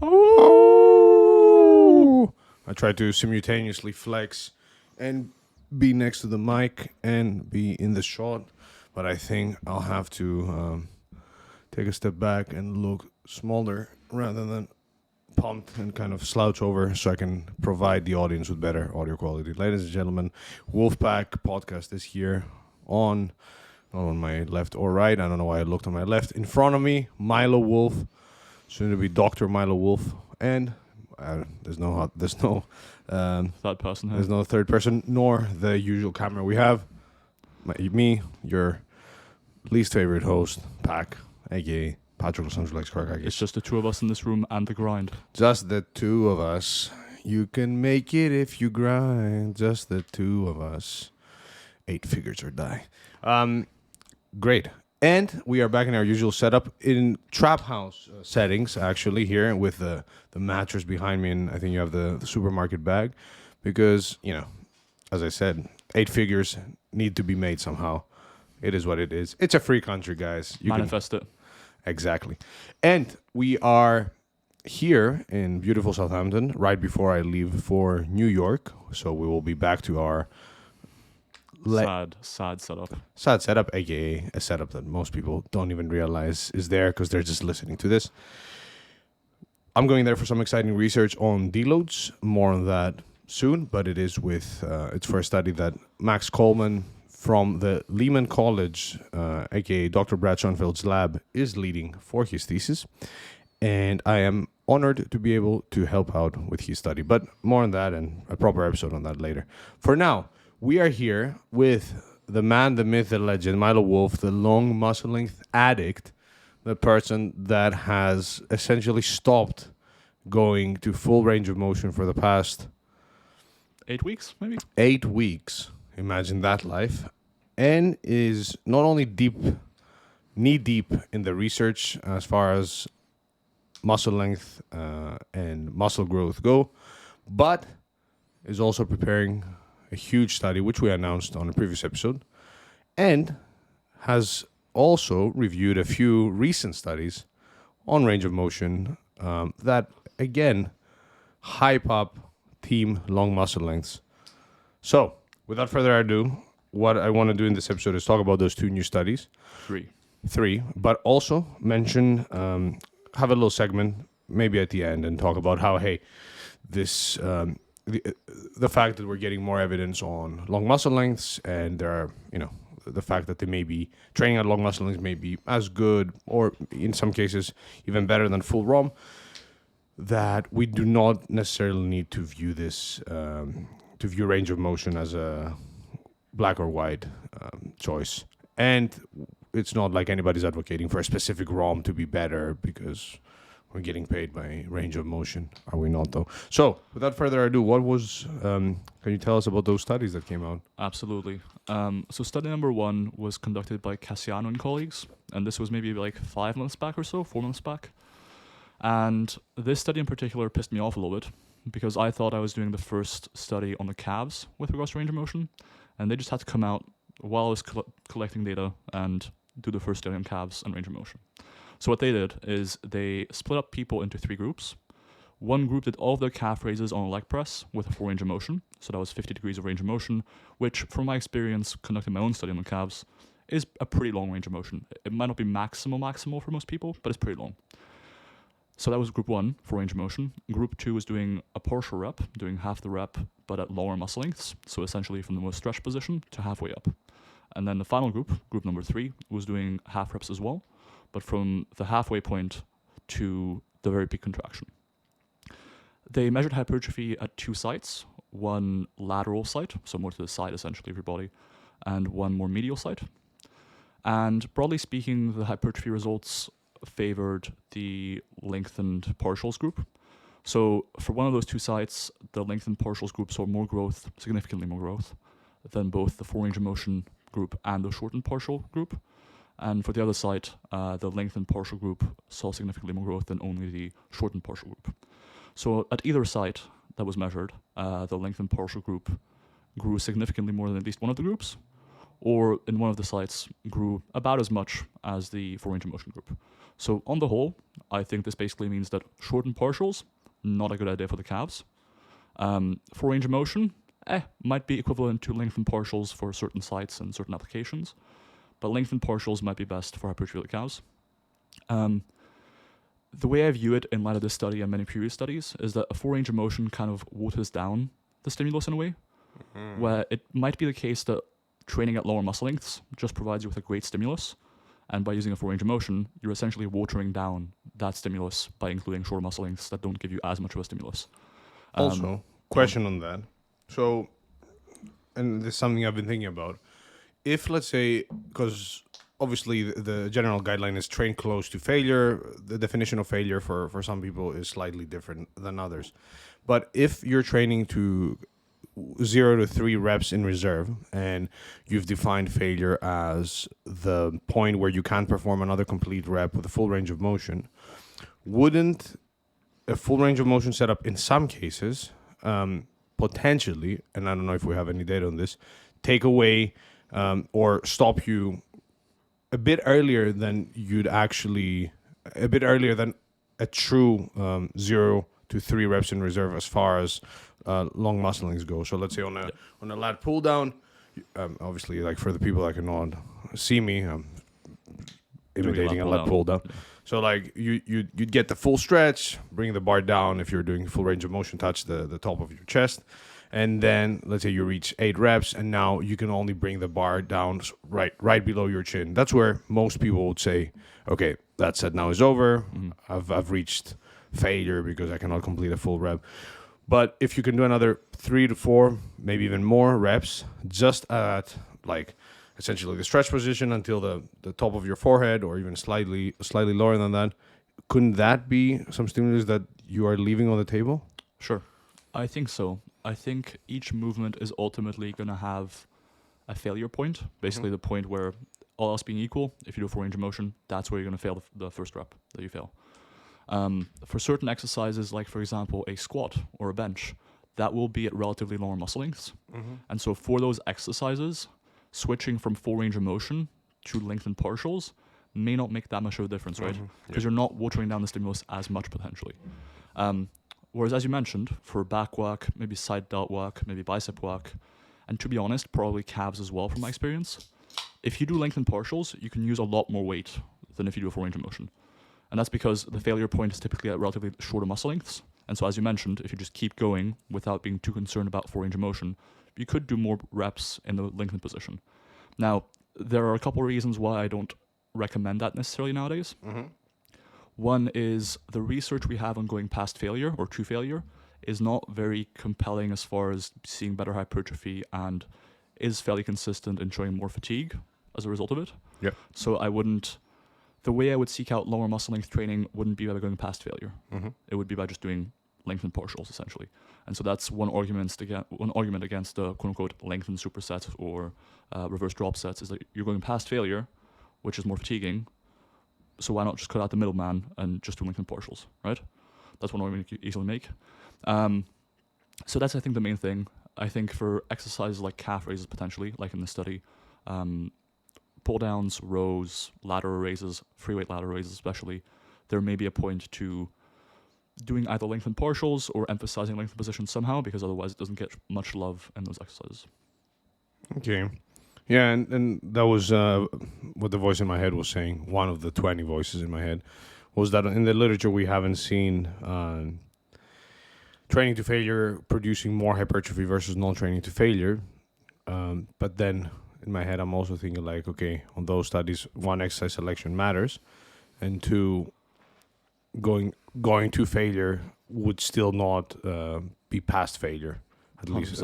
Oh! I tried to simultaneously flex and be next to the mic and be in the shot, but I think I'll have to take a step back and look smaller rather than pumped and kind of slouch over so I can provide the audience with better audio quality. Ladies and gentlemen, Wolfpack podcast is here on, not on my left or right. I don't know why I looked on my left. In front of me, Milo Wolf, soon to be Dr. Milo Wolf, and there's no Third person here. there's no third person, nor the usual camera we have. Me, your least favorite host, Pack, aka Patrick Los Likes Crack. It's just the two of us in this room and the grind. Just the two of us. You can make it if you grind. Just the two of us. 8 figures or die. Great. And we are back in our usual setup in trap house settings, actually, here with the mattress behind me. And I think you have the supermarket bag. Because, as I said, 8 figures need to be made somehow. It is what it is. It's a free country, guys. Manifest it. Exactly. And we are here in beautiful Southampton right before I leave for New York. So we will be back to our sad setup. sad setup, aka a setup that most people don't even realize is there because they're just listening to this. I'm going there for some exciting research on deloads. More on that soon, but it is it's for a study that Max Coleman from the Lehman College, aka Dr. Brad Schoenfeld's lab, is leading for his thesis. And I am honored to be able to help out with his study. But more on that and a proper episode on that later. For now, we are here with the man, the myth, the legend, Milo Wolf, the long muscle length addict, the person that has essentially stopped going to full range of motion for the past 8 weeks, maybe? 8 weeks. Imagine that life. And is not only knee deep in the research as far as muscle length and muscle growth go, but is also preparing a huge study, which we announced on a previous episode, and has also reviewed a few recent studies on range of motion that, again, hype up team long muscle lengths. So, without further ado, what I want to do in this episode is talk about those 2 new studies. 3, but also mention, have a little segment, maybe at the end, and talk about how, hey, this, the fact that we're getting more evidence on long muscle lengths, and there are, the fact that they may be training at long muscle lengths may be as good, or in some cases, even better than full ROM, that we do not necessarily need to view this, to view range of motion as a black or white choice. And it's not like anybody's advocating for a specific ROM to be better because we're getting paid by range of motion. Are we not, though? So, without further ado, can you tell us about those studies that came out? Absolutely. So study number 1 was conducted by Cassiano and colleagues, and this was maybe like 5 months back or so, 4 months back. And this study in particular pissed me off a little bit because I thought I was doing the first study on the calves with regards to range of motion, and they just had to come out while I was collecting data and do the first study on calves and range of motion. So what they did is they split up people into 3 groups. One group did all of their calf raises on a leg press with a full range of motion, so that was 50 degrees of range of motion, which from my experience conducting my own study on the calves is a pretty long range of motion. It might not be maximal for most people, but it's pretty long. So that was group 1 for range of motion. Group 2 was doing a partial rep, doing half the rep, but at lower muscle lengths. So essentially from the most stretched position to halfway up. And then the final group number 3, was doing half reps as well, but from the halfway point to the very peak contraction. They measured hypertrophy at 2 sites, one lateral site, so more to the side essentially of your body, and one more medial site. And broadly speaking, the hypertrophy results favored the lengthened partials group. So for one of those 2 sites, the lengthened partials group saw more growth, significantly more growth, than both the full range of motion group and the shortened partial group. And for the other site, the lengthened partial group saw significantly more growth than only the shortened partial group. So at either site that was measured, the lengthened partial group grew significantly more than at least one of the groups, or in one of the sites grew about as much as the full range of motion group. So on the whole, I think this basically means that shortened partials, not a good idea for the calves. For range of motion, might be equivalent to lengthened partials for certain sites and certain applications, but lengthened partials might be best for hypertrophy of the calves. The way I view it in light of this study and many previous studies is that a full range of motion kind of waters down the stimulus in a way, where it might be the case that training at lower muscle lengths just provides you with a great stimulus, and by using a full range of motion, you're essentially watering down that stimulus by including shorter muscle lengths that don't give you as much of a stimulus. Also, question on that. So, and this is something I've been thinking about. If, let's say, because obviously the general guideline is train close to failure, the definition of failure for some people is slightly different than others. But if you're training to 0 to 3 reps in reserve and you've defined failure as the point where you can't perform another complete rep with a full range of motion, wouldn't a full range of motion setup in some cases potentially, and I don't know if we have any data on this, take away or stop you a bit earlier than a true 0 to 3 reps in reserve as far as long musclings go. So let's say on a lat pull down, obviously, like for the people that cannot see me, I'm imitating a lat pull down. So like you'd get the full stretch, bring the bar down if you're doing full range of motion, touch the top of your chest. And then let's say you reach 8 reps and now you can only bring the bar down right below your chin. That's where most people would say, okay, that set now is over. I've reached failure because I cannot complete a full rep. But if you can do another 3 to 4, maybe even more reps, just at like essentially the stretch position until the top of your forehead or even slightly lower than that, couldn't that be some stimulus that you are leaving on the table? Sure. I think so. I think each movement is ultimately going to have a failure point, basically the point where all else being equal, if you do a full range of motion, that's where you're going to fail the first rep that you fail. For certain exercises, like for example, a squat or a bench, that will be at relatively lower muscle lengths. And so for those exercises, switching from full range of motion to lengthened partials may not make that much of a difference, right? Because you're not watering down the stimulus as much potentially. Whereas, as you mentioned, for back work, maybe side delt work, maybe bicep work, and to be honest, probably calves as well from my experience, if you do lengthened partials, you can use a lot more weight than if you do a full range of motion. And that's because the failure point is typically at relatively shorter muscle lengths. And so, as you mentioned, if you just keep going without being too concerned about full range of motion, you could do more reps in the lengthened position. Now, there are a couple of reasons why I don't recommend that necessarily nowadays. One is the research we have on going past failure or true failure is not very compelling as far as seeing better hypertrophy and is fairly consistent in showing more fatigue as a result of it. Yep. So the way I would seek out lower muscle length training wouldn't be by going past failure. It would be by just doing lengthened partials essentially. And so that's one argument against the quote unquote lengthened superset or reverse drop sets is that you're going past failure, which is more fatiguing. So why not just cut out the middleman and just do lengthened partials, right? That's one argument you could easily make. So that's, I think, the main thing. I think for exercises like calf raises potentially, like in the study, pull downs, rows, lateral raises, free weight lateral raises especially, there may be a point to doing either lengthened partials or emphasizing lengthened positions somehow, because otherwise it doesn't get much love in those exercises. Okay. Yeah, and that was what the voice in my head was saying. One of the 20 voices in my head was that in the literature we haven't seen training to failure producing more hypertrophy versus non-training to failure. But then in my head I'm also thinking like, okay, on those studies, one, exercise selection matters, and two, going to failure would still not be past failure. At 100%. least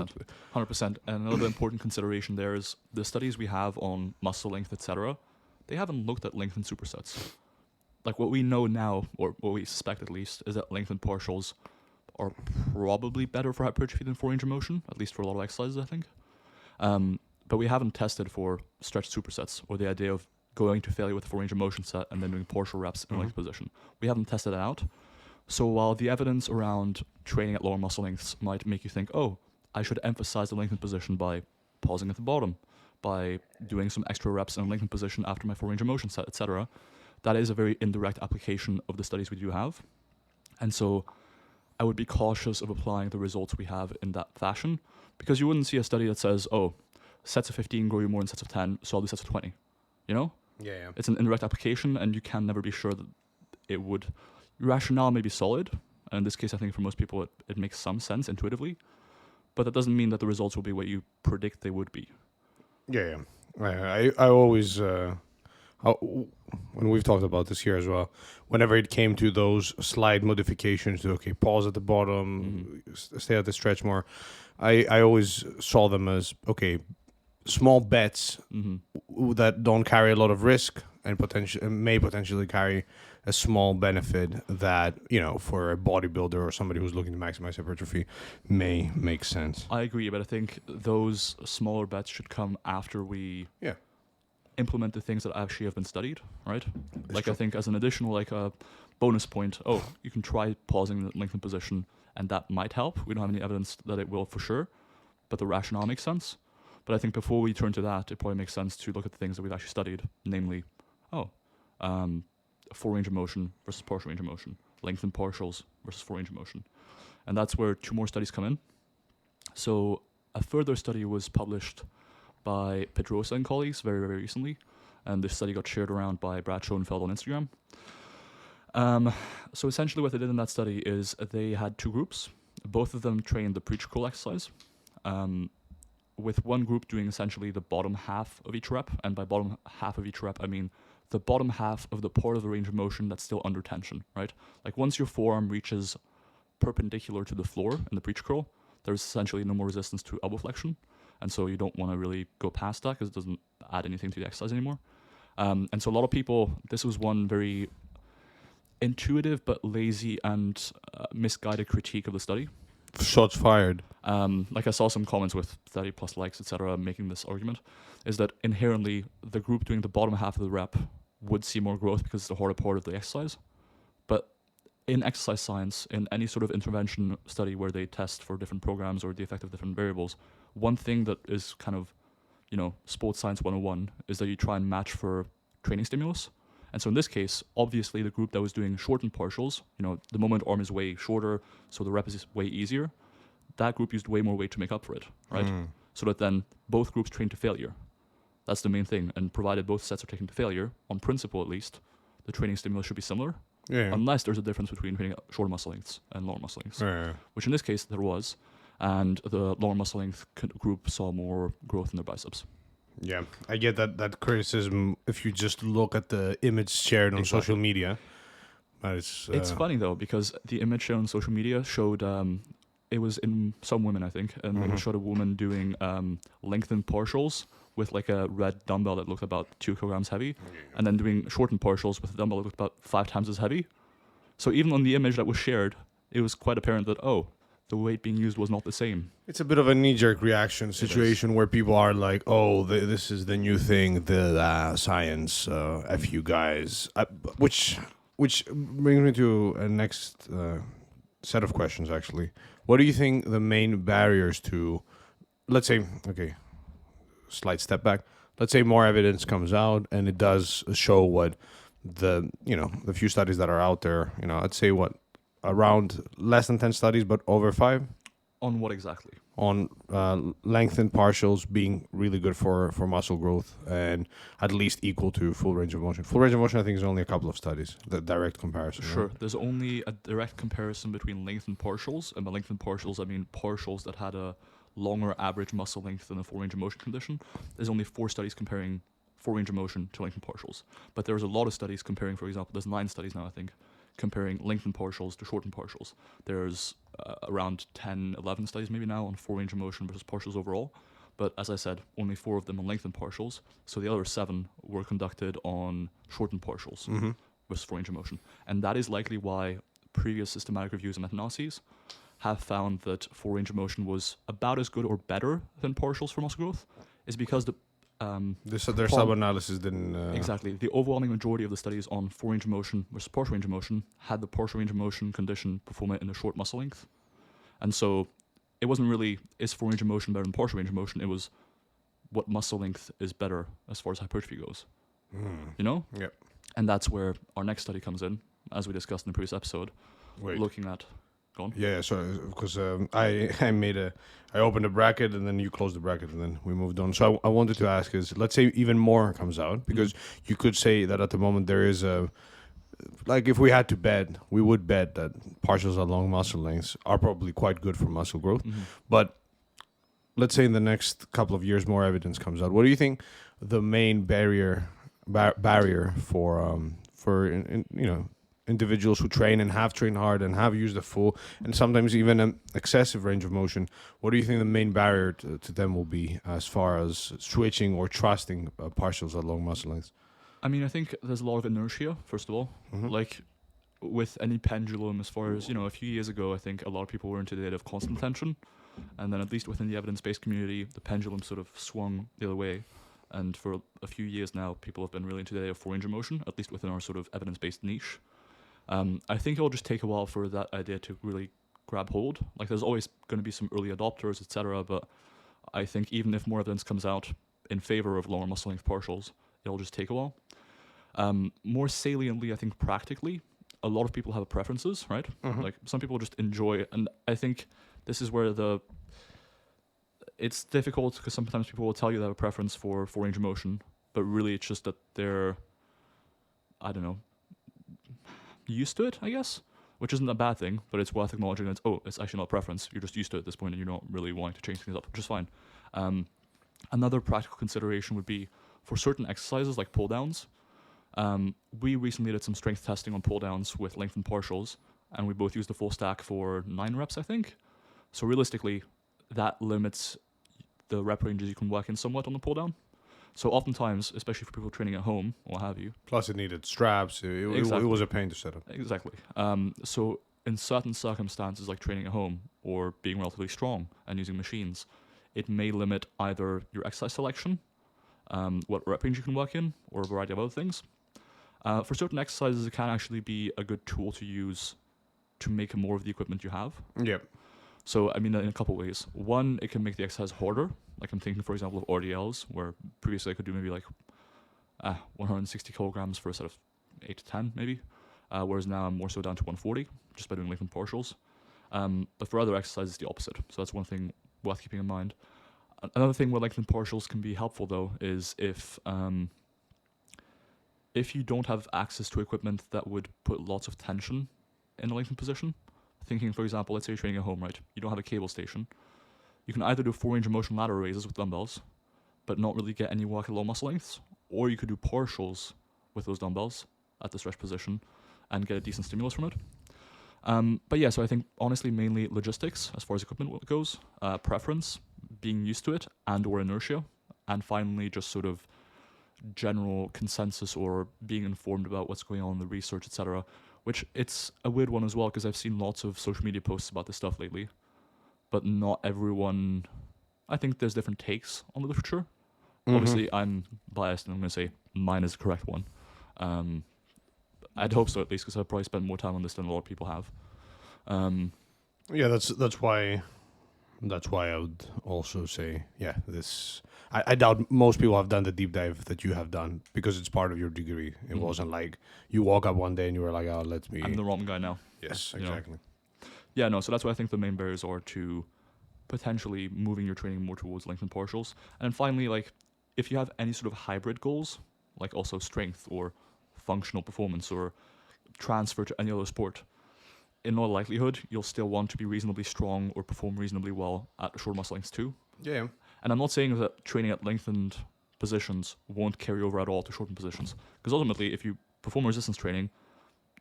100%. And another important consideration there is the studies we have on muscle length, etc. They haven't looked at lengthened supersets. Like what we know now, or what we suspect at least, is that lengthened partials are probably better for hypertrophy than full range of motion, at least for a lot of exercises, I think. But we haven't tested for stretched supersets or the idea of going to failure with a full range of motion set and then doing partial reps in a length position. We haven't tested it out. So while the evidence around training at lower muscle lengths might make you think, oh, I should emphasize the lengthened position by pausing at the bottom, by doing some extra reps in a lengthened position after my full range of motion set, etc., that is a very indirect application of the studies we do have. And so I would be cautious of applying the results we have in that fashion, because you wouldn't see a study that says, oh, sets of 15 grow you more than sets of 10, so I'll do sets of 20. You know? Yeah. It's an indirect application, and you can never be sure that it would. Rationale may be solid, and in this case, I think for most people it makes some sense intuitively, but that doesn't mean that the results will be what you predict they would be. Yeah. I always, when we've talked about this here as well, whenever it came to those slight modifications to, okay, pause at the bottom, stay at the stretch more, I always saw them as, okay, small bets that don't carry a lot of risk and may potentially carry a small benefit that, for a bodybuilder or somebody who's looking to maximize hypertrophy may make sense. I agree, but I think those smaller bets should come after we implement the things that actually have been studied, right? I think as an additional, a bonus point, you can try pausing the lengthened position, and that might help. We don't have any evidence that it will for sure, but the rationale makes sense. But I think before we turn to that, it probably makes sense to look at the things that we've actually studied, namely, full range of motion versus partial range of motion, lengthened partials versus full range of motion. And that's where 2 more studies come in. So a further study was published by Pedrosa and colleagues very, very recently, and this study got shared around by Brad Schoenfeld on Instagram. So essentially what they did in that study is they had 2 groups. Both of them trained the preacher curl exercise, with one group doing essentially the bottom half of each rep, and by bottom half of each rep, I mean the bottom half of the part of the range of motion that's still under tension, right? Like once your forearm reaches perpendicular to the floor in the preacher curl, there's essentially no more resistance to elbow flexion, and so you don't want to really go past that because it doesn't add anything to the exercise anymore. And so a lot of people, this was one very intuitive but lazy and misguided critique of the study. Shots fired. I saw some comments with 30 plus likes, etc., making this argument, is that inherently the group doing the bottom half of the rep would see more growth because it's the harder part of the exercise. But in exercise science, in any sort of intervention study where they test for different programs or the effect of different variables, one thing that is kind of, sports science 101 is that you try and match for training stimulus. And so in this case, obviously the group that was doing shortened partials, the moment arm is way shorter, so the rep is way easier, that group used way more weight to make up for it, right? So that then both groups train to failure. That's the main thing. And provided both sets are taken to failure, on principle at least, the training stimulus should be similar, unless there's a difference between training at shorter muscle lengths and longer muscle lengths, which in this case there was, and the longer muscle length group saw more growth in their biceps. Yeah, I get that criticism if you just look at the image shared on social media. But it's funny though, because the image shared on social media showed it was in some women, I think, and it showed a woman doing lengthened partials with like a red dumbbell that looked about 2 kilograms heavy, and then doing shortened partials with a dumbbell that looked about 5 times as heavy. So even on the image that was shared, it was quite apparent that the weight being used was not the same. It's a bit of a knee-jerk reaction situation where people are like, this is the new thing, the science, F you guys. Which brings me to a next set of questions, actually. What do you think the main barriers to, let's say, slight step back, let's say more evidence comes out and it does show what the few studies that are out there, I'd say around less than 10 studies, but over 5. On what exactly? On lengthened partials being really good for muscle growth and at least equal to full range of motion. Full range of motion, I think, is only a couple of studies, the direct comparison. Sure. Right? There's only a direct comparison between lengthened partials, and by lengthened partials, I mean partials that had a longer average muscle length than a full range of motion condition. There's only 4 studies comparing full range of motion to lengthened partials. But there's a lot of studies comparing, for example, there's 9 studies now, I think, comparing lengthened partials to shortened partials. There's around 10, 11 studies maybe now on full range of motion versus partials overall. But as I said, only 4 of them on lengthened partials. So the other 7 were conducted on shortened partials versus full range of motion. And that is likely why previous systematic reviews and meta-analyses have found that full range of motion was about as good or better than partials for muscle growth, is because their sub-analysis didn't... Exactly. The overwhelming majority of the studies on full range of motion versus partial range of motion had the partial range of motion condition performing in a short muscle length. And so it wasn't really, is full range of motion better than partial range of motion? It was what muscle length is better as far as hypertrophy goes. Yep. And that's where our next study comes in, as we discussed in the previous episode, Wait. looking at. Go on. Yeah, so because I opened a bracket and then you closed the bracket and then we moved on. So I wanted to ask is, let's say even more comes out, because you could say that at the moment there is a, like if we had to bet, we would bet that partials along muscle lengths are probably quite good for muscle growth. But let's say in the next couple of years more evidence comes out. What do you think the main barrier for individuals who train and have trained hard and have used a full and sometimes even an excessive range of motion? What do you think the main barrier to them will be as far as switching or trusting partials along muscle lengths? I mean, I think there's a lot of inertia, first of all. Like with any pendulum, as far as, a few years ago, I think a lot of people were into the idea of constant tension. And then at least within the evidence-based community, the pendulum sort of swung the other way. And for a few years now, people have been really into the idea of full range of motion, at least within our sort of evidence-based niche. I think it'll just take a while for that idea to really grab hold. Like there's always going to be some early adopters, etc. But I think even if more evidence comes out in favor of longer muscle length partials, it'll just take a while. More saliently, I think practically, a lot of people have preferences, right? Like some people just enjoy, and I think this is where it's difficult because sometimes people will tell you they have a preference for full range of motion, but really it's just that they're, I don't know, used to it, I guess, which isn't a bad thing, but it's worth acknowledging that, it's actually not a preference. You're just used to it at this point and you're not really wanting to change things up, which is fine. Another practical consideration would be for certain exercises like pull downs. We recently did some strength testing on pull downs with lengthened partials, and we both used the full stack for 9 reps, I think. So realistically, that limits the rep ranges you can work in somewhat on the pull down. So oftentimes, especially for people training at home or what have you. Plus it needed straps. It was a pain to set up. Exactly. So in certain circumstances like training at home or being relatively strong and using machines, it may limit either your exercise selection, what rep range you can work in, or a variety of other things. For certain exercises, it can actually be a good tool to use to make more of the equipment you have. Yep. So, I mean, in a couple of ways. One, it can make the exercise harder. Like I'm thinking, for example, of RDLs, where previously I could do maybe like 160 kilograms for a set of 8 to 10, maybe. Whereas now I'm more so down to 140, just by doing lengthened partials. But for other exercises, it's the opposite. So that's one thing worth keeping in mind. Another thing where lengthened partials can be helpful, though, is if you don't have access to equipment that would put lots of tension in a lengthened position. Thinking, for example, let's say you're training at home, right? You don't have a cable station. You can either do full range of motion lateral raises with dumbbells, but not really get any work at low muscle lengths, or you could do partials with those dumbbells at the stretch position and get a decent stimulus from it. But yeah, so I think honestly mainly logistics as far as equipment goes, preference, being used to it, and or inertia, and finally just sort of general consensus or being informed about what's going on in the research, etc. Which it's a weird one as well because I've seen lots of social media posts about this stuff lately, but not everyone. I think there's different takes on the literature. Obviously, I'm biased and I'm going to say mine is the correct one. I'd hope so at least because I've probably spent more time on this than a lot of people have. Yeah, that's why I would also say, this. I doubt most people have done the deep dive that you have done because it's part of your degree. It wasn't like you woke up one day and you were like, let me. I'm the wrong guy now. Yes, exactly. Yeah, no, so that's what I think the main barriers are to potentially moving your training more towards lengthened partials. And then finally, like, if you have any sort of hybrid goals, like also strength or functional performance or transfer to any other sport, in all likelihood, you'll still want to be reasonably strong or perform reasonably well at short muscle lengths too. Yeah. And I'm not saying that training at lengthened positions won't carry over at all to shortened positions. Because ultimately, if you perform resistance training,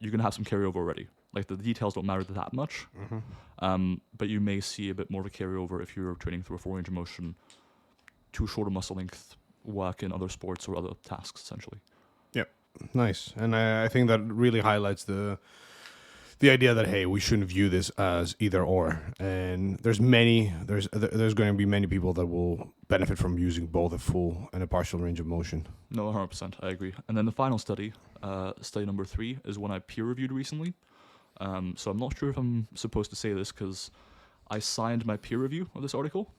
you're going to have some carryover already. Like the details don't matter that much. But you may see a bit more of a carryover if you're training through a full range of motion to shorter muscle length work in other sports or other tasks, essentially. Yep. Nice. And I think that really highlights the idea that, hey, we shouldn't view this as either or. And there's going to be many people that will benefit from using both a full and a partial range of motion. No, 100%, I agree. And then the final study, study number 3, is one I peer-reviewed recently. So I'm not sure if I'm supposed to say this because I signed my peer review of this article.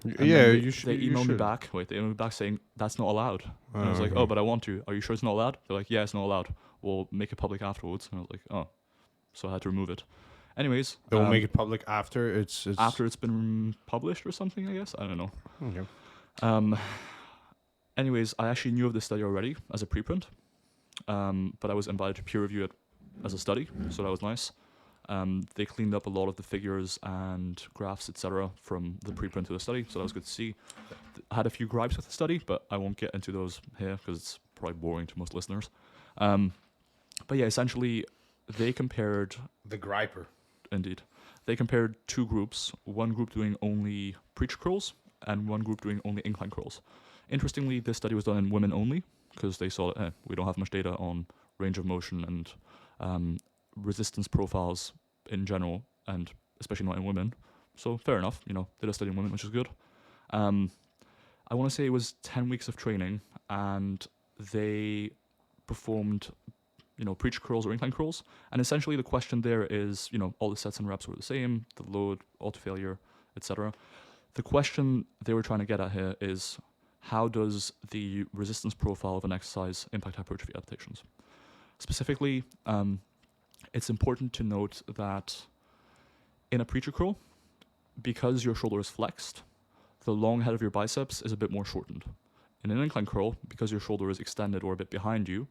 You should. They emailed me back. They emailed me back saying that's not allowed. And I was like, but I want to. Are you sure it's not allowed? They're like, yeah, it's not allowed. we'll make it public afterwards. And I was like, oh, so I had to remove it. Anyways, They'll make it public after after it's been published or something, I guess. I don't know. Okay. Anyways, I actually knew of this study already as a preprint, but I was invited to peer review it as a study, so that was nice. They cleaned up a lot of the figures and graphs, etc., from the preprint to the study, so that was good to see. I had a few gripes with the study, but I won't get into those here because it's probably boring to most listeners. But yeah, essentially, they compared... The griper. Indeed. They compared two groups, one group doing only preacher curls and one group doing only incline curls. Interestingly, this study was done in women only because they saw that we don't have much data on range of motion and resistance profiles in general, and especially not in women. So fair enough, they did a study in women, which is good. I want to say it was 10 weeks of training, and they performed preacher curls or incline curls. And essentially the question there is, all the sets and reps were the same, the load, auto failure, etc. The question they were trying to get at here is, how does the resistance profile of an exercise impact hypertrophy adaptations? Specifically, it's important to note that in a preacher curl, because your shoulder is flexed, the long head of your biceps is a bit more shortened. In an incline curl, because your shoulder is extended or a bit behind you,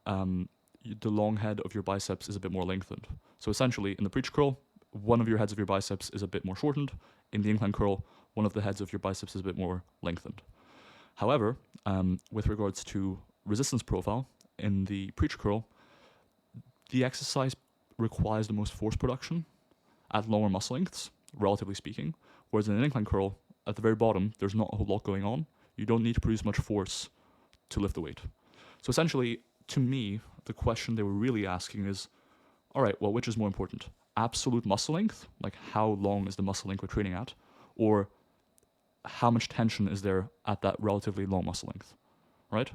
the long head of your biceps is a bit more lengthened. So essentially, in the preacher curl, one of your heads of your biceps is a bit more shortened. In the incline curl, one of the heads of your biceps is a bit more lengthened. However, with regards to resistance profile, in the preacher curl, the exercise requires the most force production at lower muscle lengths, relatively speaking, whereas in an incline curl, at the very bottom, there's not a whole lot going on. You don't need to produce much force to lift the weight. So essentially, to me, the question they were really asking is, all right, well, which is more important? Absolute muscle length, like how long is the muscle length we're training at, or how much tension is there at that relatively long muscle length, right?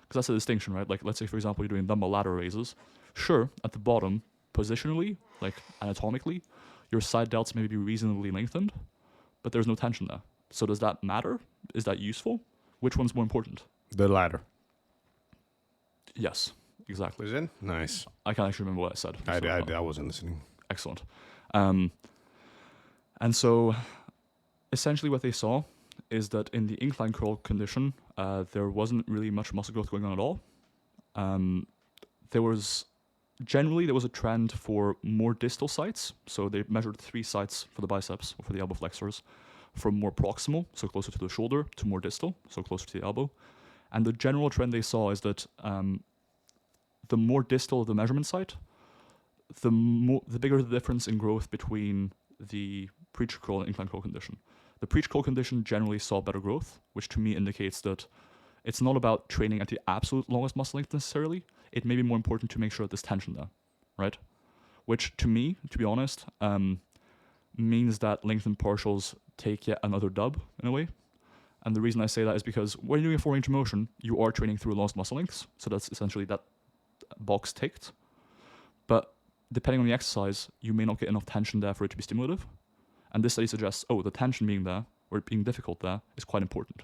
Because that's a distinction, right? Like, let's say, for example, you're doing dumbbell ladder raises. Sure, at the bottom, positionally, like anatomically, your side delts may be reasonably lengthened, but there's no tension there. So does that matter? Is that useful? Which one's more important? The latter. Yes, exactly. Was it? Nice. I can't actually remember what I said. I wasn't listening. Excellent. And so essentially what they saw is that in the incline curl condition, there wasn't really much muscle growth going on at all. There was a trend for more distal sites. So they measured 3 sites for the biceps or for the elbow flexors, from more proximal, so closer to the shoulder, to more distal, so closer to the elbow. And the general trend they saw is that the more distal the measurement site, the bigger the difference in growth between the preacher curl and incline curl condition. The preacher curl condition generally saw better growth, which to me indicates that it's not about training at the absolute longest muscle length necessarily. It may be more important to make sure that there's tension there, right? Which to me, to be honest, means that lengthened partials take yet another dub in a way. And the reason I say that is because when you're doing a full range of motion, you are training through longest muscle lengths. So that's essentially that box ticked. But depending on the exercise, you may not get enough tension there for it to be stimulative. And this study suggests, the tension being there, or it being difficult there, is quite important.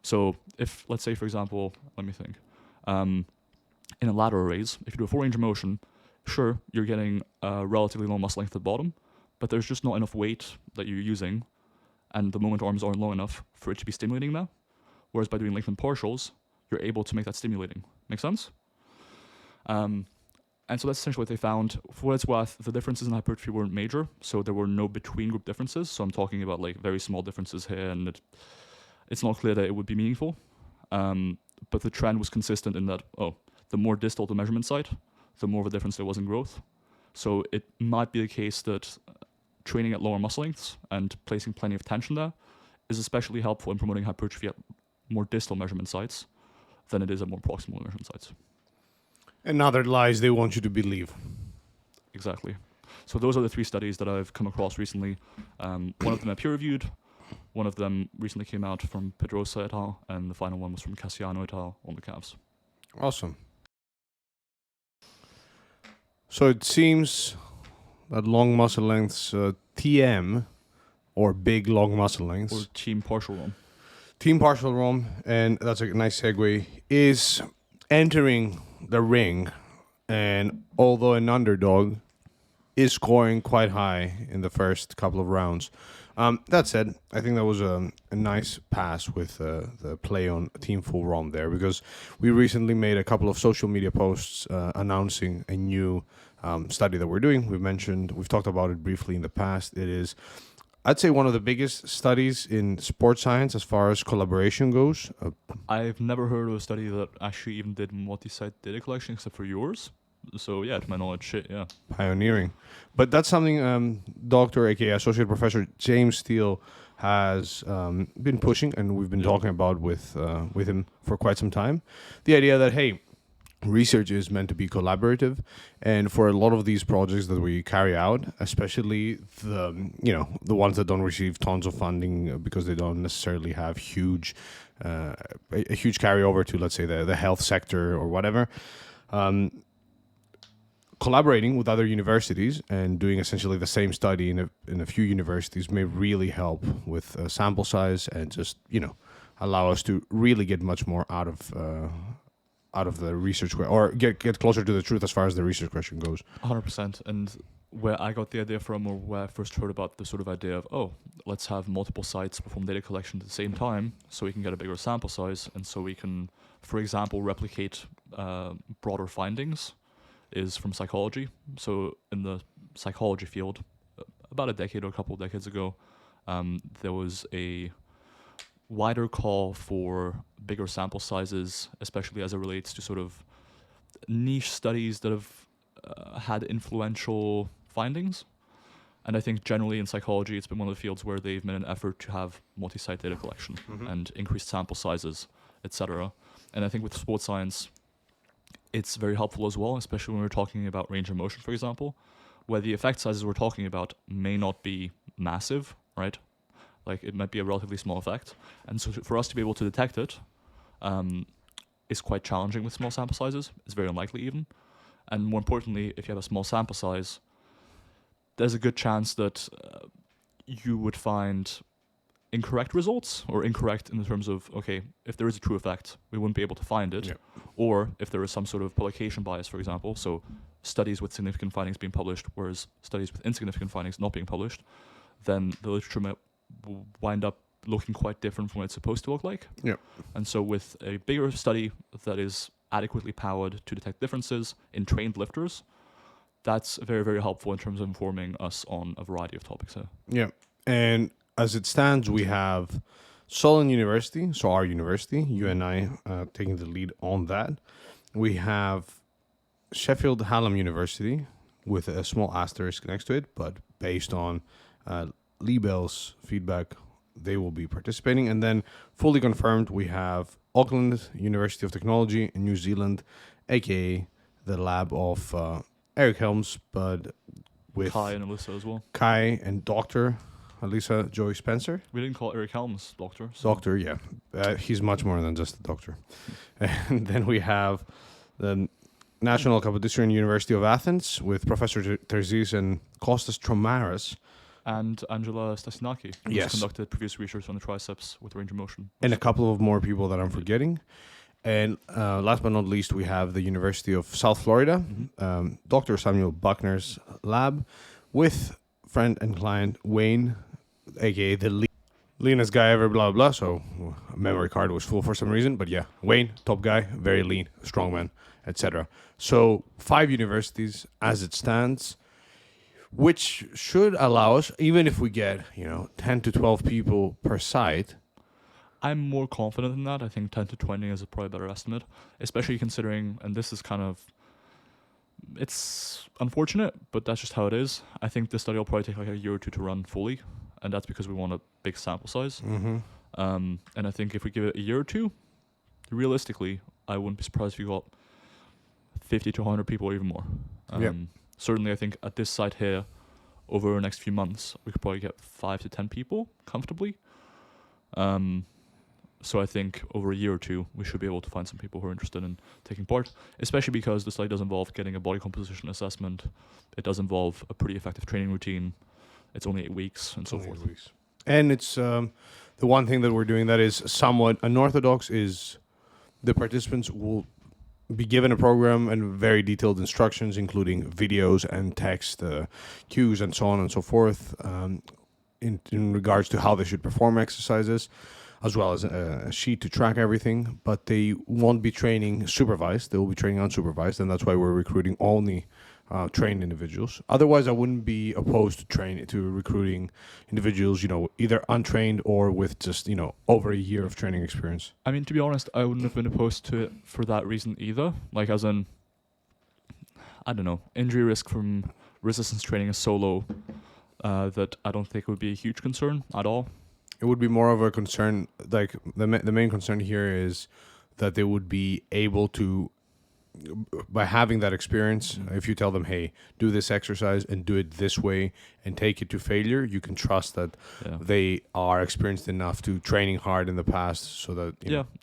So if, let's say, for example, let me think, in a lateral raise, if you do a full range of motion, sure, you're getting a relatively long muscle length at the bottom, but there's just not enough weight that you're using, and the moment arms aren't long enough for it to be stimulating that. Whereas by doing lengthened partials, you're able to make that stimulating. Make sense? And so that's essentially what they found. For what it's worth, the differences in hypertrophy weren't major, so there were no between group differences. So I'm talking about like very small differences here, and it's not clear that it would be meaningful. But the trend was consistent in that, the more distal the measurement site, the more of a difference there was in growth. So it might be the case that training at lower muscle lengths and placing plenty of tension there is especially helpful in promoting hypertrophy at more distal measurement sites than it is at more proximal measurement sites. And other lies they want you to believe. Exactly. So those are the 3 studies that I've come across recently. One of them I peer-reviewed. One of them recently came out from Pedrosa et al. And the final one was from Cassiano et al. On the calves. Awesome. So it seems that long muscle lengths, TM, or big long muscle lengths, Or team partial ROM. team partial ROM, and that's a nice segue, is entering the ring, and although an underdog, is scoring quite high in the first couple of rounds. That said, I think that was a nice pass with the play on Team Full ROM there, because we recently made a couple of social media posts announcing a new study that we're doing. We've talked about it briefly in the past. It is, I'd say, one of the biggest studies in sports science as far as collaboration goes. I've never heard of a study that actually even did multi-site data collection except for yours. So yeah, to my knowledge, shit, yeah. Pioneering. But that's something Dr. aka Associate Professor James Steele has been pushing, and we've been talking about with him for quite some time. The idea that, hey, research is meant to be collaborative, and for a lot of these projects that we carry out, especially the ones that don't receive tons of funding because they don't necessarily have a huge carryover to, let's say, the health sector or whatever. Collaborating with other universities and doing essentially the same study in a few universities may really help with sample size, and just allow us to really get much more out of the research or get closer to the truth as far as the research question goes. 100%. And where I got the idea from, or where I first heard about the sort of idea of, let's have multiple sites perform data collection at the same time so we can get a bigger sample size, and so we can, for example, replicate broader findings, is from psychology. So in the psychology field, about a decade or a couple of decades ago, there was a wider call for bigger sample sizes, especially as it relates to sort of niche studies that have had influential findings. And I think generally in psychology, it's been one of the fields where they've made an effort to have multi-site data collection and increased sample sizes, etc. And I think with sports science, it's very helpful as well, especially when we're talking about range of motion, for example, where the effect sizes we're talking about may not be massive, right? Like it might be a relatively small effect. And so for us to be able to detect it is quite challenging with small sample sizes. It's very unlikely even. And more importantly, if you have a small sample size, there's a good chance that you would find incorrect results, or incorrect in the terms of, okay, if there is a true effect, we wouldn't be able to find it. Yeah. Or if there is some sort of publication bias, for example, so studies with significant findings being published, whereas studies with insignificant findings not being published, then the literature might wind up looking quite different from what it's supposed to look like. Yeah. And so with a bigger study that is adequately powered to detect differences in trained lifters, that's very, very helpful in terms of informing us on a variety of topics here. Yeah. And as it stands, we have Solon University, so our university, you and I taking the lead on that. We have Sheffield Hallam University with a small asterisk next to it, but based on Liebel's feedback, they will be participating. And then fully confirmed, we have Auckland University of Technology in New Zealand, aka the lab of Eric Helms, but with Kai and Alyssa as well. Kai and Dr. Alyssa Joy Spencer. We didn't call Eric Helms doctor. So. Doctor, yeah. He's much more than just a doctor. And then we have the National Kapodistrian University of Athens with Professor Terzis and Kostas Tromaras. And Angela Stasinaki, who's conducted previous research on the triceps with range of motion. And a couple of more people that I'm forgetting. And last but not least, we have the University of South Florida, Dr. Samuel Buckner's lab with friend and client Wayne, aka the leanest guy ever, blah, blah, blah. So memory card was full for some reason. But yeah, Wayne, top guy, very lean, strongman, etc. So 5 universities as it stands, which should allow us, even if we get 10 to 12 people per site. I'm more confident in that. I think 10 to 20 is probably a better estimate, especially considering, and this is kind of, it's unfortunate, but that's just how it is. I think this study will probably take like a year or two to run fully, and that's because we want a big sample size. And I think if we give it a year or two, realistically, I wouldn't be surprised if you got 50 to 100 people or even more. Certainly, I think at this site here, over the next few months, we could probably get 5 to 10 people comfortably. So I think over a year or two, we should be able to find some people who are interested in taking part, especially because the study does involve getting a body composition assessment. It does involve a pretty effective training routine. It's only 8 weeks and so forth. And it's the one thing that we're doing that is somewhat unorthodox is the participants will be given a program and very detailed instructions, including videos and text cues and so on and so forth, in regards to how they should perform exercises, as well as a sheet to track everything. But they won't be training supervised; they will be training unsupervised, and that's why we're recruiting only trained individuals. Otherwise, I wouldn't be opposed to recruiting individuals, either untrained or with just over a year of training experience. I mean, to be honest, I wouldn't have been opposed to it for that reason either. Like, as in, I don't know, injury risk from resistance training is so low that I don't think it would be a huge concern at all. It would be more of a concern. Like the main concern here is that they would be able to, by having that experience, if you tell them, hey, do this exercise and do it this way and take it to failure, you can trust that they are experienced enough to training hard in the past, so that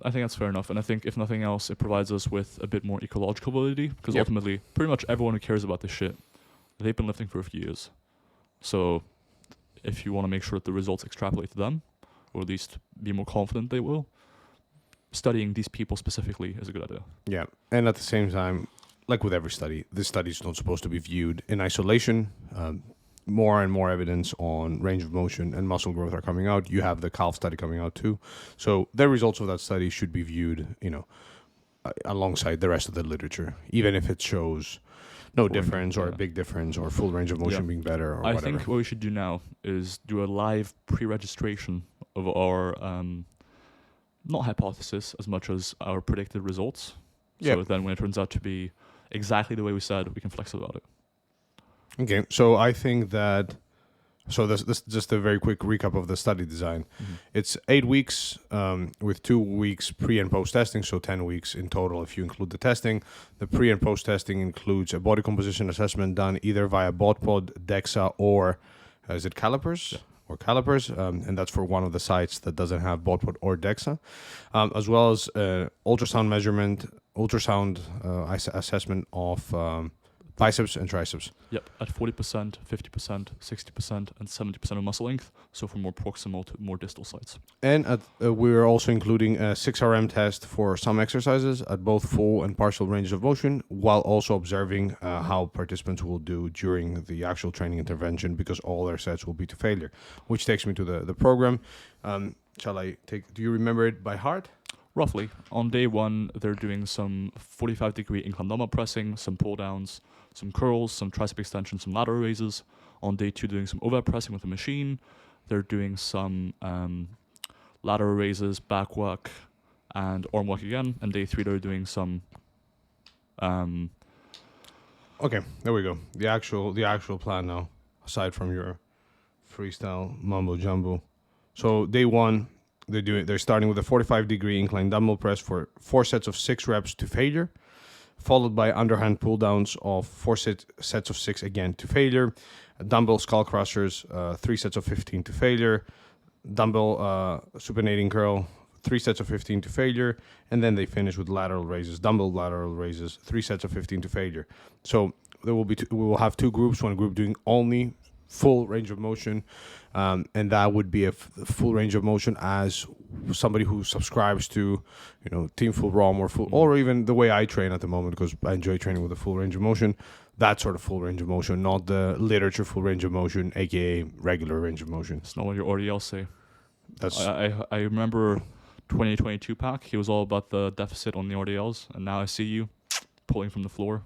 I think that's fair enough. And I think if nothing else, it provides us with a bit more ecological validity, because ultimately pretty much everyone who cares about this shit, they've been lifting for a few years. So if you want to make sure that the results extrapolate to them, or at least be more confident they will, studying these people specifically is a good idea. Yeah, and at the same time, like with every study, this study is not supposed to be viewed in isolation. More and more evidence on range of motion and muscle growth are coming out. You have the calf study coming out too. So the results of that study should be viewed, alongside the rest of the literature, even if it shows no difference or a big difference or full range of motion being better or whatever. I think what we should do now is do a live pre-registration of our not hypothesis as much as our predicted results. So then when it turns out to be exactly the way we said, we can flex about it. Okay, so I think that, this just a very quick recap of the study design. Mm-hmm. It's 8 weeks with 2 weeks pre and post testing, so 10 weeks in total if you include the testing. The pre and post testing includes a body composition assessment done either via BotPod, DEXA, or is it calipers? Yeah. Or calipers, and that's for one of the sites that doesn't have BotPod or DEXA, as well as ultrasound assessment of biceps and triceps. Yep, at 40%, 50%, 60%, and 70% of muscle length, so from more proximal to more distal sites. And we're also including a 6RM test for some exercises at both full and partial ranges of motion, while also observing how participants will do during the actual training intervention, because all their sets will be to failure. Which takes me to the program. Do you remember it by heart? Roughly. On day 1, they're doing some 45-degree incline dumbbell pressing, some pull-downs, some curls, some tricep extensions, some lateral raises. On day 2, doing some overhead pressing with a machine. They're doing some lateral raises, back work, and arm work again. And day 3, they're doing some... Okay, there we go. The actual plan now, aside from your freestyle mumbo jumbo. So day 1, they're starting with a 45-degree incline dumbbell press for 4 sets of 6 reps to failure, followed by underhand pull downs of 4 sets of 6 again to failure, dumbbell skull crushers, 3 sets of 15 to failure, dumbbell supinating curl, 3 sets of 15 to failure, and then they finish with lateral raises, dumbbell lateral raises, 3 sets of 15 to failure. So there will be we will have 2 groups, one group doing only full range of motion, and that would be a full range of motion as somebody who subscribes to, Team Full ROM or full, or even the way I train at the moment, because I enjoy training with a full range of motion. That sort of full range of motion, not the literature full range of motion, aka regular range of motion. It's not what your RDL say. I remember 2022 pack. He was all about the deficit on the RDLs, and now I see you pulling from the floor.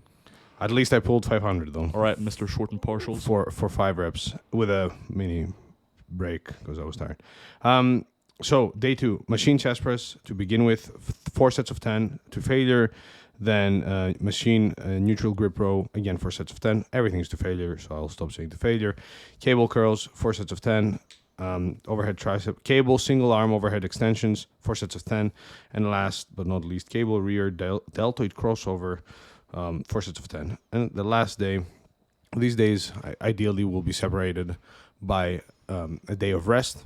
At least I pulled 500 though. All right, Mr. Short and Partials. For 5 reps with a mini break because I was tired. So day 2, machine chest press to begin with, 4 sets of 10 to failure. Then machine neutral grip row, again 4 sets of 10. Everything's to failure, so I'll stop saying to failure. Cable curls, 4 sets of 10. Overhead tricep cable, single arm overhead extensions, 4 sets of 10. And last but not least, cable rear deltoid crossover, 4 sets of 10. And the last day, these days ideally will be separated by a day of rest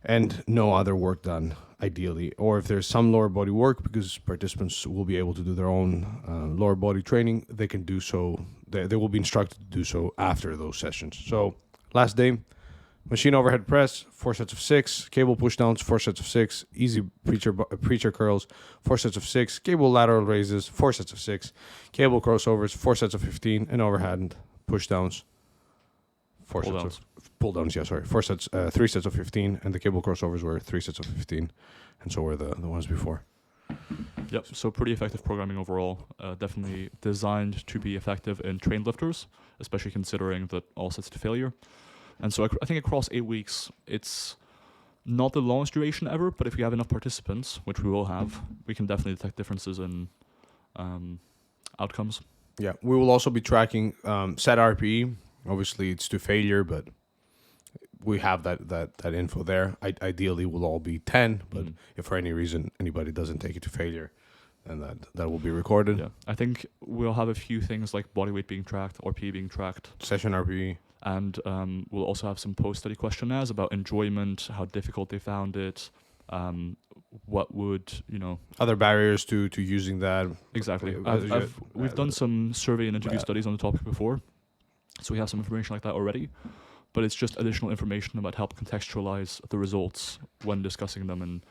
and no other work done, ideally. Or if there's some lower body work, because participants will be able to do their own lower body training, they can do so. They will be instructed to do so after those sessions. So last day, Machine overhead press, 4 sets of 6. Cable pushdowns, 4 sets of 6. Easy preacher curls, 4 sets of 6. Cable lateral raises, 4 sets of 6. Cable crossovers, 4 sets of 15. And overhand pushdowns, 4 Pull sets downs. of pull downs. Yeah, sorry, 4 sets, 3 sets of 15. And the cable crossovers were 3 sets of 15, and so were the ones before. Yep. So pretty effective programming overall. Definitely designed to be effective in trained lifters, especially considering that all sets to failure. And so I think across 8 weeks, it's not the longest duration ever, but if we have enough participants, which we will have, we can definitely detect differences in outcomes. Yeah, we will also be tracking set RPE. Obviously, it's to failure, but we have that info there. Ideally, will all be 10, but if for any reason anybody doesn't take it to failure, then that will be recorded. Yeah, I think we'll have a few things like body weight being tracked, RPE being tracked, Session RPE. and we'll also have some post-study questionnaires about enjoyment, how difficult they found it, what would, Other barriers to using that. exactly. Okay, We've done some survey and interview studies on the topic before, so we have some information like that already, but it's just additional information about help contextualize the results when discussing them in,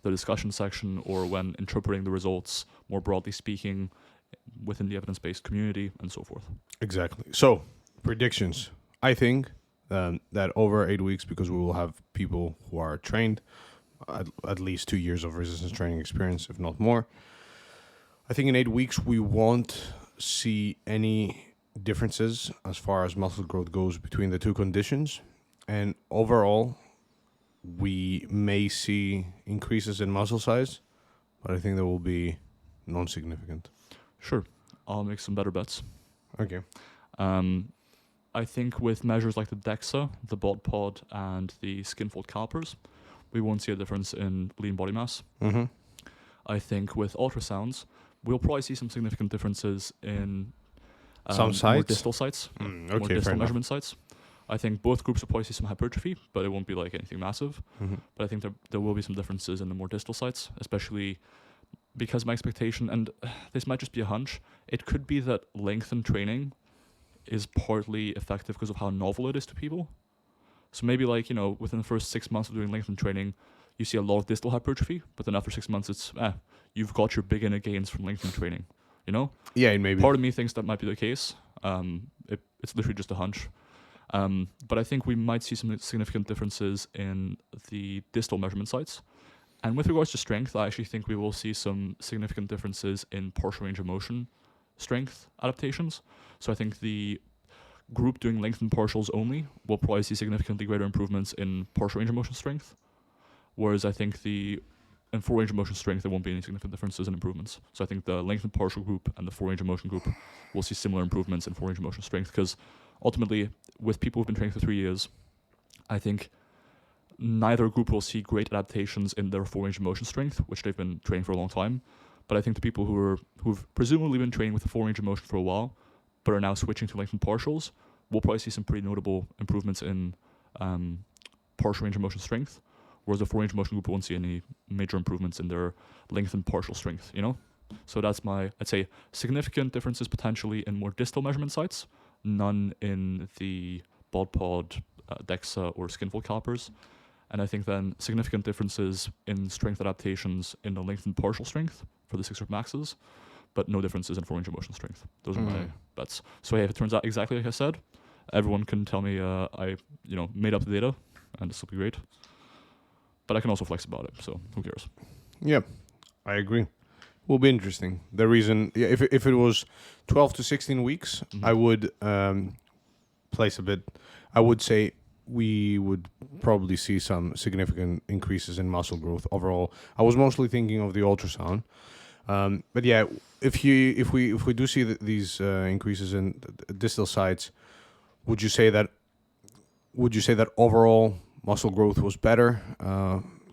the discussion section, or when interpreting the results more broadly speaking within the evidence-based community and so forth. Exactly. So, predictions. I think that over 8 weeks, because we will have people who are trained, at least 2 years of resistance training experience, if not more. I think in 8 weeks, we won't see any differences as far as muscle growth goes between the two conditions. And overall, we may see increases in muscle size, but I think they will be non-significant. Sure, I'll make some better bets. Okay. I think with measures like the DEXA, the bod pod, and the skin fold calipers, we won't see a difference in lean body mass. Mm-hmm. I think with ultrasounds, we'll probably see some significant differences in Some more sites? distal sites, more Okay, fair distal enough. measurement sites. I think both groups will probably see some hypertrophy, but it won't be like anything massive. Mm-hmm. But I think there will be some differences in the more distal sites, especially because my expectation, and this might just be a hunch, it could be that lengthened training is partly effective because of how novel it is to people. So maybe within the first 6 months of doing lengthened training, you see a lot of distal hypertrophy, but then after 6 months, it's you've got your beginner gains from lengthened training. Yeah, and maybe. Part of me thinks that might be the case. It's literally just a hunch. But I think we might see some significant differences in the distal measurement sites. And with regards to strength, I actually think we will see some significant differences in partial range of motion strength adaptations. So I think the group doing lengthened partials only will probably see significantly greater improvements in partial range of motion strength. Whereas I think in full range of motion strength, there won't be any significant differences in improvements. So I think the lengthened partial group and the full range of motion group will see similar improvements in full range of motion strength, because ultimately, with people who've been training for 3 years, I think neither group will see great adaptations in their full range of motion strength, which they've been training for a long time. But I think the people who've presumably been training with the full range of motion for a while, but are now switching to lengthened partials, will probably see some pretty notable improvements in partial range of motion strength, whereas the full range of motion group won't see any major improvements in their lengthened partial strength, So that's I'd say, significant differences potentially in more distal measurement sites, none in the bod pod, DEXA, or skin fold calipers. And I think then significant differences in strength adaptations in the lengthened partial strength for the 6-rep maxes, but no differences in full range of motion strength. Those are my bets. So if it turns out exactly like I said, everyone can tell me I made up the data, and this will be great. But I can also flex about it, so who cares? Yeah, I agree. Will be interesting. The reason, if it was 12 to 16 weeks, I would place a bit. I would say we would probably see some significant increases in muscle growth overall. I was mostly thinking of the ultrasound, but yeah, if we do see these increases in distal sites, would you say that overall muscle growth was better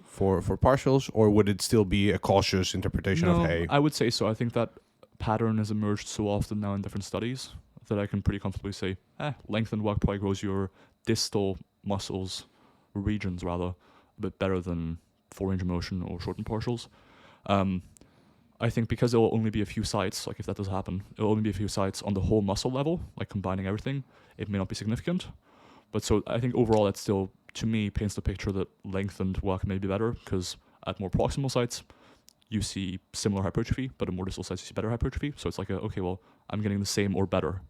for partials, or would it still be a cautious interpretation of hey? I would say so. I think that pattern has emerged so often now in different studies that I can pretty comfortably say, lengthened work probably grows your distal muscles, regions rather, a bit better than full range of motion or shortened partials. I think because there will only be a few sites, like if that does happen, it will only be a few sites on the whole muscle level, like combining everything, it may not be significant. But so I think overall it's still to me, paints the picture that lengthened walk may be better, because at more proximal sites, you see similar hypertrophy, but at more distal sites, you see better hypertrophy. So it's like, okay, well, I'm getting the same or better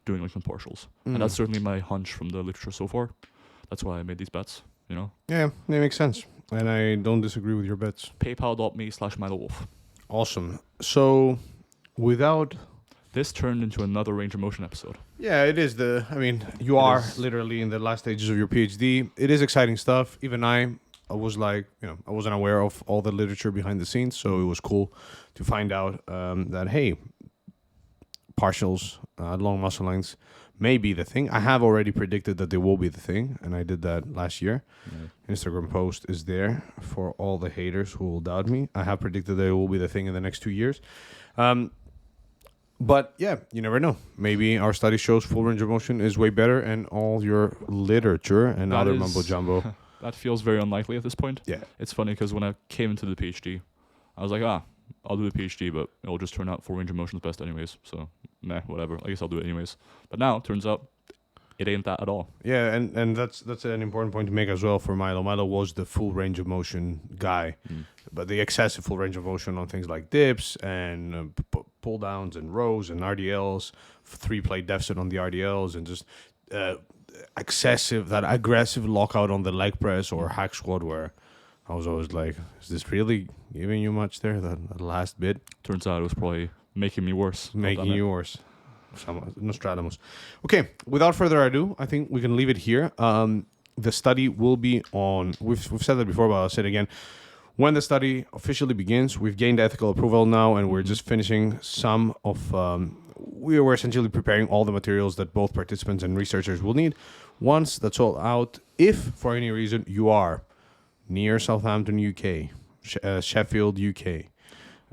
doing lengthened partials. And that's certainly my hunch from the literature so far. That's why I made these bets, you know? Yeah, that makes sense. And I don't disagree with your bets. PayPal.me/MiloWolf. Awesome. So, without... This turned into another range of motion episode. Yeah, it is you are literally in the last stages of your PhD. It is exciting stuff. Even I was like, I wasn't aware of all the literature behind the scenes, so it was cool to find out that, hey, partials, long muscle lengths may be the thing. I have already predicted that they will be the thing, and I did that last year. Yeah. Instagram post is there for all the haters who will doubt me. I have predicted that it will be the thing in the next 2 years. But yeah, you never know. Maybe our study shows full range of motion is way better, and all your literature and other mumbo jumbo. That feels very unlikely at this point. Yeah. It's funny because when I came into the PhD, I was like, I'll do the PhD, but it'll just turn out full range of motion is best anyways. So, whatever. I guess I'll do it anyways. But now, it turns out, it ain't that at all. Yeah, and that's an important point to make as well for Milo. Milo was the full range of motion guy, but the excessive full range of motion on things like dips and pull downs and rows and RDLs, 3-plate deficit on the RDLs, and just that aggressive lockout on the leg press or hack squat, where I was always like, is this really giving you much there, that last bit? Turns out it was probably making me worse. Making you worse. Nostradamus. Okay, without further ado, I think we can leave it here. The study will be on, we've said that before, but I'll say it again. When the study officially begins, we've gained ethical approval now, and we're just finishing some of, we were essentially preparing all the materials that both participants and researchers will need. Once that's all out, if for any reason you are near Southampton, UK, Sheffield, UK,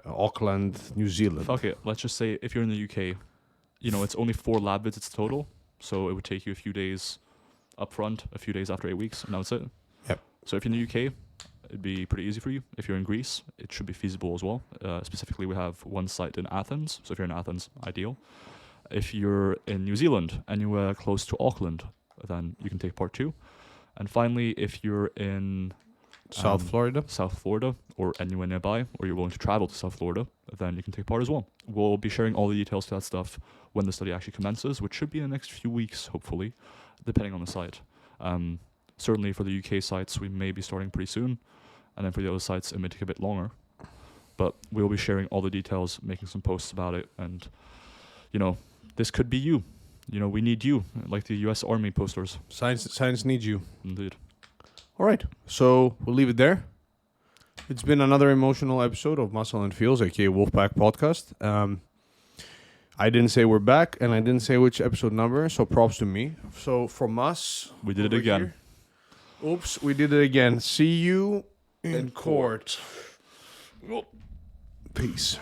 Auckland, New Zealand. Fuck it, let's just say if you're in the UK, it's only 4 lab visits total, so it would take you a few days up front, a few days after 8 weeks, and that's it. Yep. So if you're in the UK, it'd be pretty easy for you. If you're in Greece, it should be feasible as well. Specifically, we have one site in Athens, so if you're in Athens, ideal. If you're in New Zealand and you're close to Auckland, then you can take part 2. And finally, if you're in South Florida, or anywhere nearby, or you're willing to travel to South Florida, then you can take part as well. We'll be sharing all the details to that stuff when the study actually commences, which should be in the next few weeks, hopefully, depending on the site. Certainly for the UK sites, we may be starting pretty soon, and then for the other sites, it may take a bit longer. But we'll be sharing all the details, making some posts about it, and, this could be you. We need you, like the US Army posters. Science needs you. Indeed. All right, so we'll leave it there. It's been another emotional episode of Muscle and Feels, aka Wolfpack Podcast. I didn't say we're back, and I didn't say which episode number, so props to me. So from us, we did it again. Here, oops, we did it again. See you in court. Peace.